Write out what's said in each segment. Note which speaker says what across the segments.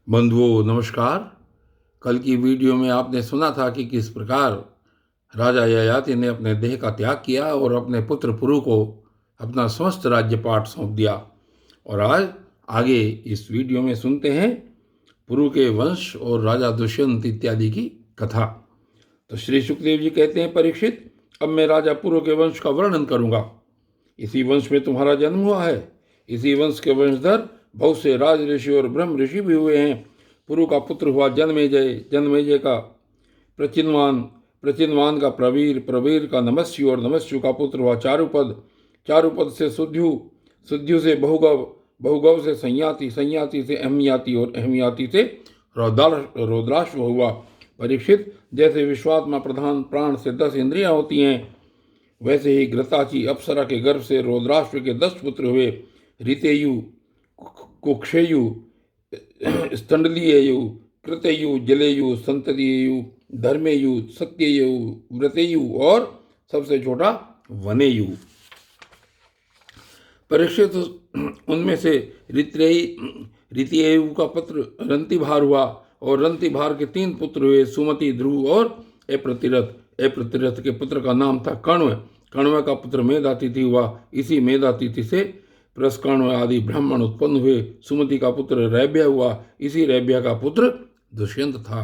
Speaker 1: बंधुओं नमस्कार। कल की वीडियो में आपने सुना था कि किस प्रकार राजा ययाति ने अपने देह का त्याग किया और अपने पुत्र पुरु को अपना समस्त राज्यपाट सौंप दिया। और आज आगे इस वीडियो में सुनते हैं पुरु के वंश और राजा दुष्यंत इत्यादि की कथा। तो श्री सुखदेव जी कहते हैं, परीक्षित, अब मैं राजा पुरु के वंश का वर्णन करूंगा। इसी वंश में तुम्हारा जन्म हुआ है। इसी वंश के वंशधर बहुत से राज ऋषि और ब्रह्म ऋषि भी हुए हैं। पुरु का पुत्र हुआ जन्मेजय, जन्मेजय का प्रचिनवान, प्रचिनवान का प्रवीर, प्रवीर का नमस्यु और नमस्यु का पुत्र हुआ चारुपद, चारुपद से सुध्यु, सुध्यु से बहुगव, बहुगव से संयाति, संयाति से अहमयाति और अहमयाति से रौद्राश्व हुआ। परीक्षित, जैसे विश्वात्मा प्रधान प्राण से 10 इंद्रियां होती हैं, वैसे ही घृताची अप्सरा के गर्भ से रौद्राश्व के 10 पुत्र हुए। ऋतेयु, कुक्षेयु, स्तंडलीयु, कृतयु, जलेयु, संततियु, धर्मेयु, सत्ययु, व्रतेयु और सबसे छोटा वनेयु। परीक्षित, उनमें से ऋतेयु का पुत्र रंतिभार हुआ और रंतिभार के 3 पुत्र हुए, सुमति, ध्रुव और अप्रतिरथ। अप्रतिरथ के पुत्र का नाम था कण्व। कण्व का पुत्र मेधातिथि हुआ। इसी मेधातिथि से प्रस्कण्व आदि ब्राह्मण उत्पन्न हुए। सुमति का पुत्र रैब्य हुआ। इसी रैब्य का पुत्र दुष्यंत था।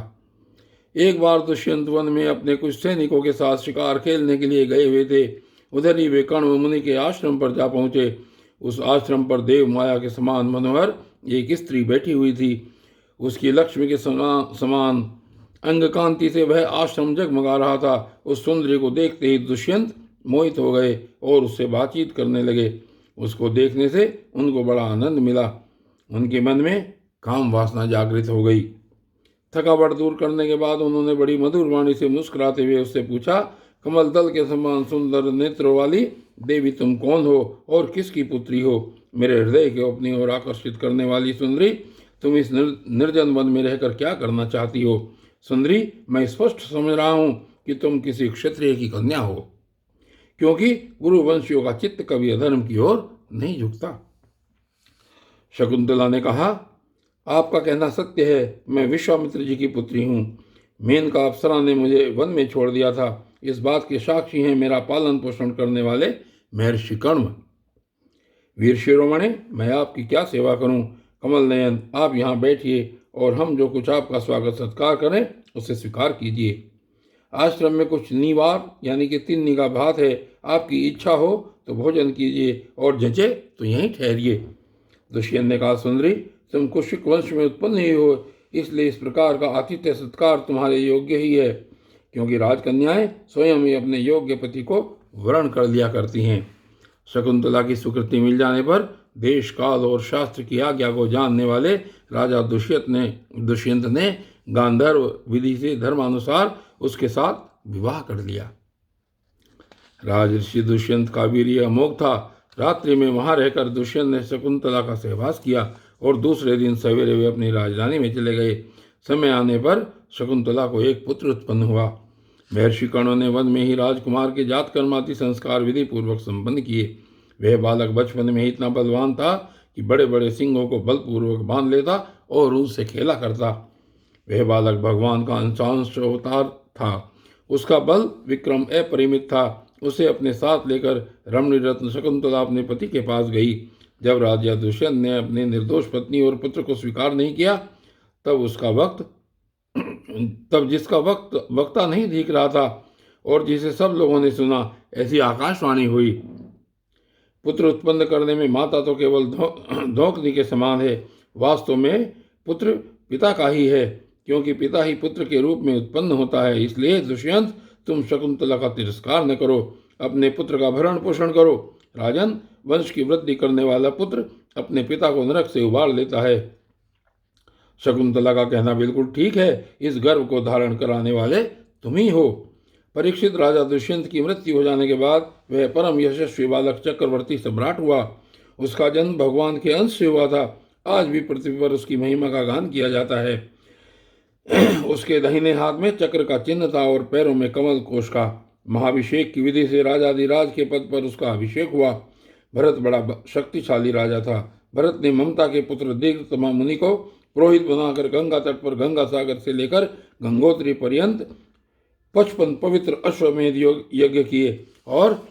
Speaker 1: एक बार दुष्यंत वन में अपने कुछ सैनिकों के साथ शिकार खेलने के लिए गए हुए थे। उधर ही वे कण्व मुनि के आश्रम पर जा पहुंचे। उस आश्रम पर देव माया के समान मनोहर एक स्त्री बैठी हुई थी। उसकी लक्ष्मी के समान अंग कांति से वह आश्रम जगमगा रहा था। उस सुंदरी को देखते ही दुष्यंत मोहित हो गए और उससे बातचीत करने लगे। उसको देखने से उनको बड़ा आनंद मिला। उनके मन में काम वासना जागृत हो गई। थकावट दूर करने के बाद उन्होंने बड़ी मधुर वाणी से मुस्कुराते हुए उससे पूछा, कमल दल के समान सुंदर नेत्रों वाली देवी, तुम कौन हो और किसकी पुत्री हो? मेरे हृदय को अपनी ओर आकर्षित करने वाली सुंदरी, तुम इस निर्जन वन में रहकर क्या करना चाहती हो? सुंदरी, मैं स्पष्ट समझ रहा हूं कि तुम किसी क्षत्रिय की कन्या हो, क्योंकि गुरुवंशियों का चित्त कभी अधर्म की ओर नहीं झुकता। शकुंतला ने कहा, आपका कहना सत्य है। मैं विश्वामित्र जी की पुत्री हूँ। मेनका अप्सरा ने मुझे वन में छोड़ दिया था। इस बात के साक्षी हैं मेरा पालन पोषण करने वाले महर्षि कण्व। वीर शिरोमणि, मैं आपकी क्या सेवा करूं? कमल नयन, आप यहाँ बैठिए और हम जो कुछ आपका स्वागत सत्कार करें उसे स्वीकार कीजिए। आश्रम में कुछ निवार यानी कि 3 निगाह भात है। आपकी इच्छा हो तो भोजन कीजिए और जचे तो यहीं ठहरिए। दुष्यंत ने कहा, सुंदरी, तुम कुशिक वंश में उत्पन्न ही हो, इसलिए इस प्रकार का आतिथ्य सत्कार तुम्हारे योग्य ही है, क्योंकि राजकन्याएं स्वयं ही अपने योग्य पति को वरण कर लिया करती हैं। शकुंतला की स्वीकृति मिल जाने पर देश काल और शास्त्र की आज्ञा को जानने वाले राजा दुष्यंत ने गांधर्व विधि से धर्मानुसार उसके साथ विवाह कर लिया। राजऋषि दुष्यंत का वीर्य अमोघ था। रात्रि में वहां रहकर दुष्यंत ने शकुंतला का सहवास किया और दूसरे दिन सवेरे वे अपनी राजधानी में चले गए। समय आने पर शकुंतला को एक पुत्र उत्पन्न हुआ। महर्षि कण्व ने वन में ही राजकुमार के जात कर्मादि संस्कार विधि पूर्वक संपन्न किए। वह बालक बचपन में ही इतना बलवान था कि बड़े बड़े सिंहों को बलपूर्वक बांध लेता और उनसे खेला करता। वह बालक भगवान का अंशांश अवतार था। उसका बल विक्रम अपरिमित था। उसे अपने साथ लेकर रमणी रत्न शकुंतला अपने पति के पास गई। जब राजा दुष्यंत ने अपने निर्दोष पत्नी और पुत्र को स्वीकार नहीं किया, तब जिसका वक्ता नहीं दिख रहा था और जिसे सब लोगों ने सुना, ऐसी आकाशवाणी हुई, पुत्र उत्पन्न करने में माता तो केवल धोखनी के समान है। वास्तव में पुत्र पिता का ही है, क्योंकि पिता ही पुत्र के रूप में उत्पन्न होता है। इसलिए दुष्यंत, तुम शकुंतला का तिरस्कार न करो, अपने पुत्र का भरण पोषण करो। राजन, वंश की वृद्धि करने वाला पुत्र अपने पिता को नरक से उबार लेता है। शकुंतला का कहना बिल्कुल ठीक है। इस गर्व को धारण कराने वाले तुम ही हो। परीक्षित, राजा दुष्यंत की मृत्यु हो जाने के बाद वह परम यशस्वी बालक चक्रवर्ती सम्राट हुआ। उसका जन्म भगवान के अंश से हुआ था। आज भी पृथ्वी पर उसकी महिमा का गान किया जाता है। उसके दाहिने हाथ में चक्र का चिन्ह था और पैरों में कमल कोश का। महाभिषेक की विधि से राजाधिराज के पद पर उसका अभिषेक हुआ। भरत बड़ा शक्तिशाली राजा था। भरत ने ममता के पुत्र दीर्घतमा मुनि को पुरोहित बनाकर गंगा तट पर गंगा सागर से लेकर गंगोत्री पर्यंत 55 पवित्र अश्वमेध यज्ञ किए और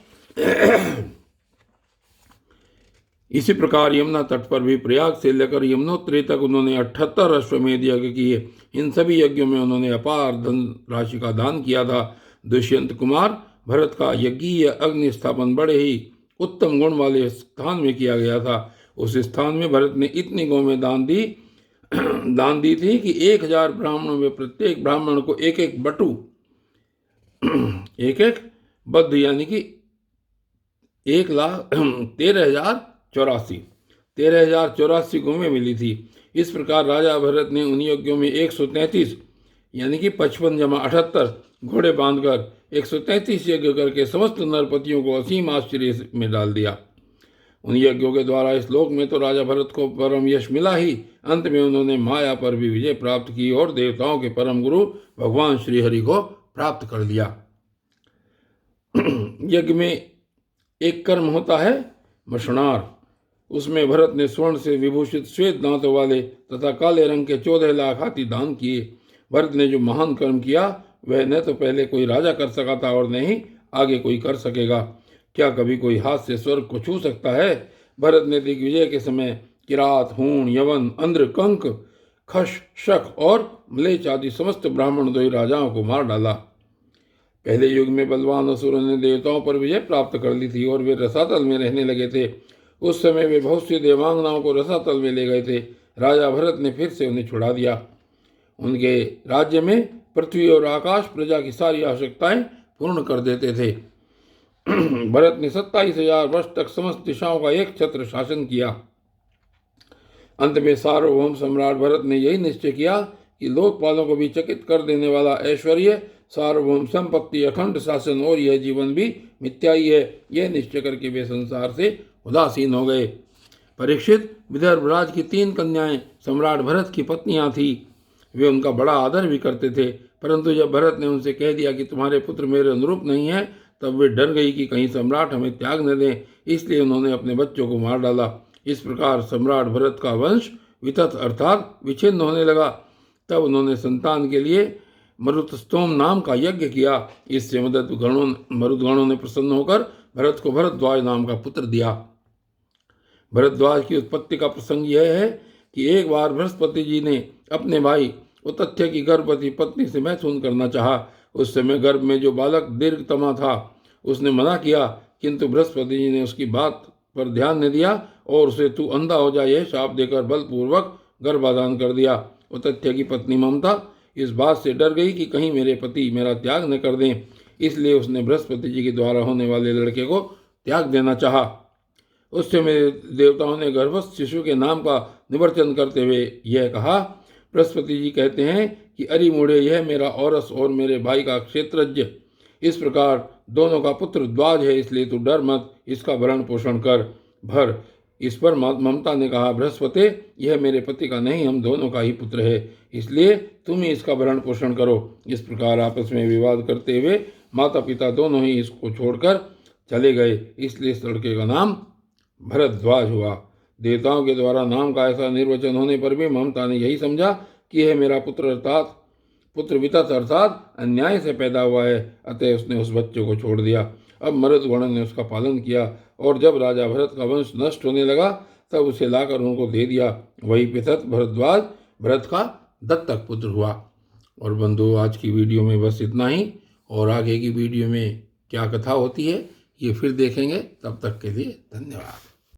Speaker 1: इसी प्रकार यमुना तट पर भी प्रयाग से लेकर यमुनोत्री तक उन्होंने 78 अश्वमेध यज्ञ किए। इन सभी यज्ञों में उन्होंने अपार धन राशि का दान किया था। दुष्यंत कुमार भरत का यज्ञीय अग्नि स्थापन बड़े ही उत्तम गुण वाले स्थान में किया गया था। उस स्थान में भरत ने इतनी गौवें दान दी थी कि 1000 ब्राह्मणों में प्रत्येक ब्राह्मण को एक एक बटु एक बद्ध यानी कि 13,084 गौवें मिली थी। इस प्रकार राजा भरत ने उन यज्ञों में 133 यानी कि 55 जमा 78 घोड़े बांधकर 133 यज्ञ करके समस्त नरपतियों को असीम आश्चर्य में डाल दिया। उन यज्ञों के द्वारा इस लोक में तो राजा भरत को परम यश मिला ही, अंत में उन्होंने माया पर भी विजय प्राप्त की और देवताओं के परम गुरु भगवान श्रीहरि को प्राप्त कर लिया। यज्ञ में एक कर्म होता है मशनार। उसमें भरत ने स्वर्ण से विभूषित श्वेत दांतों वाले तथा काले रंग के 14 लाख हाथी दान किए। भरत ने जो महान कर्म किया वह न तो पहले कोई राजा कर सका था और न ही आगे कोई कर सकेगा। क्या कभी कोई हाथ से स्वर्ग को छू सकता है? भरत ने दिग्विजय के समय किरात, हूण, यवन, अंध्र, कंक, खश, शक और म्लेच्छ आदि समस्त ब्राह्मण द्रोही राजाओं को मार डाला। पहले युग में बलवान असुरों ने देवताओं पर विजय प्राप्त कर ली थी और वे रसातल में रहने लगे थे। उस समय वे बहुत सी देवांगनाओं को रसातल में ले गए थे। राजा भरत ने फिर से उन्हें छुड़ा दिया। उनके राज्य में पृथ्वी और आकाश प्रजा की सारी आवश्यकताएं पूर्ण कर देते थे। भरत ने 27,000 वर्ष तक समस्त दिशाओं का एक छत्र शासन किया। अंत में सार्वभौम सम्राट भरत ने यही निश्चय किया कि लोकपालों को भी चकित कर देने वाला ऐश्वर्य, सार्वभौम संपत्ति, अखंड शासन और यह जीवन भी मिथ्या ही है। यह निश्चय करके वे संसार से उदासीन हो गए। परीक्षित, विदर्भ राज की 3 कन्याएं सम्राट भरत की पत्नियां थी। वे उनका बड़ा आदर भी करते थे, परंतु जब भरत ने उनसे कह दिया कि तुम्हारे पुत्र मेरे अनुरूप नहीं है, तब वे डर गई कि कहीं सम्राट हमें त्याग न दें, इसलिए उन्होंने अपने बच्चों को मार डाला। इस प्रकार सम्राट भरत का वंश वितत अर्थात विच्छिन्न होने लगा। तब उन्होंने संतान के लिए मरुतस्तोम नाम का यज्ञ किया। इससे मरुदगणों ने प्रसन्न होकर भरत को भरद्वाज नाम का पुत्र दिया। भरद्वाज की उत्पत्ति का प्रसंग यह है कि एक बार बृहस्पति जी ने अपने भाई उतथ्य की गर्भवती पत्नी से मैथुन करना चाहा। उस समय गर्भ में जो बालक दीर्घतमा था उसने मना किया, किंतु बृहस्पति जी ने उसकी बात पर ध्यान न दिया और उसे तू अंधा हो जाए यह शाप देकर बलपूर्वक गर्भाधान कर दिया। उतथ्य की पत्नी ममता इस बात से डर गई कि कहीं मेरे पति मेरा त्याग न कर दें, इसलिए उसने बृहस्पति जी के द्वारा होने वाले लड़के को त्याग देना चाहा। उस समय देवताओं ने गर्भस्थ शिशु के नाम का निवर्चन करते हुए यह कहा, बृहस्पति जी कहते हैं कि अरि मूढ़े, यह मेरा औरस और मेरे भाई का क्षेत्रज्ञ इस प्रकार दोनों का पुत्र द्वाज है, इसलिए तू डर मत, इसका भरण पोषण कर भर। इस पर ममता ने कहा, बृहस्पति यह मेरे पति का नहीं, हम दोनों का ही पुत्र है, इसलिए तुम ही इसका भरण पोषण करो। इस प्रकार आपस में विवाद करते हुए माता पिता दोनों ही इसको छोड़कर चले गए, इसलिए इस लड़के का नाम भरद्वाज हुआ। देवताओं के द्वारा नाम का ऐसा निर्वचन होने पर भी ममता ने यही समझा कि यह मेरा पुत्र वितत अर्थात अन्याय से पैदा हुआ है, अतः उसने उस बच्चे को छोड़ दिया। अब मरुदगण ने उसका पालन किया और जब राजा भरत का वंश नष्ट होने लगा तब उसे लाकर उनको दे दिया। वही पितत भरद्वाज भरत का दत्तक पुत्र हुआ। और बंधु, आज की वीडियो में बस इतना ही, और आगे की वीडियो में क्या कथा होती है ये फिर देखेंगे। तब तक के लिए धन्यवाद।